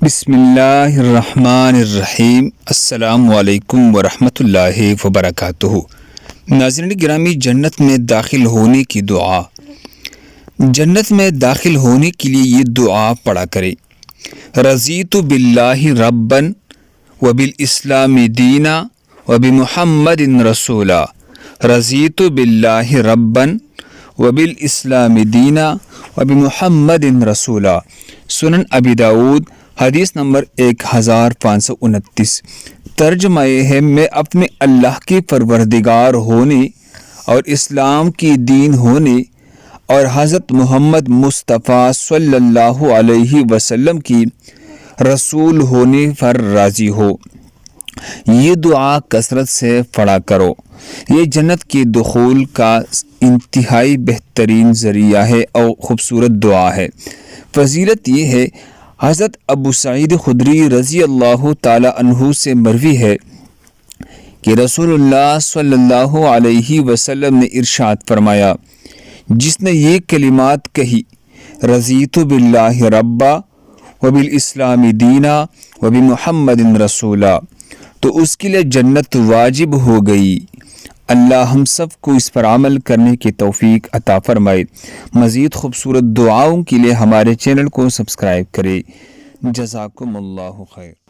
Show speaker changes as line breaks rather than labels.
بسم اللہ الرحمن الرحیم۔ السلام علیکم ورحمۃ اللہ وبرکاتہ۔ ناظرین گرامی، جنت میں داخل ہونے کی دعا۔ جنت میں داخل ہونے کے لیے یہ دعا پڑھا کرے۔ رضیت باللہ ربا وبالاسلام دینا وبمحمد رسولا۔ رضیت باللہ ربا وبالاسلام دینا وبمحمد رسولا۔ سنن ابی داؤد حدیث نمبر 1529۔ ترجمہ یہ ہے، میں اپنے اللہ کے پروردگار ہونے اور اسلام کی دین ہونے اور حضرت محمد مصطفیٰ صلی اللہ علیہ وسلم کی رسول ہونے پر راضی ہو۔ یہ دعا کثرت سے پڑھا کرو۔ یہ جنت کے دخول کا انتہائی بہترین ذریعہ ہے اور خوبصورت دعا ہے۔ فضیلت یہ ہے، حضرت ابو سعید خدری رضی اللہ تعالی عنہ سے مروی ہے کہ رسول اللہ صلی اللہ علیہ وسلم نے ارشاد فرمایا، جس نے یہ کلمات کہی، رضیت باللہ ربا وبالاسلام دینا وبمحمد رسولا، تو اس کے لیے جنت واجب ہو گئی۔ اللہ ہم سب کو اس پر عمل کرنے کی توفیق عطا فرمائے۔ مزید خوبصورت دعاؤں کے لیے ہمارے چینل کو سبسکرائب کرے۔ جزاکم اللہ خیر۔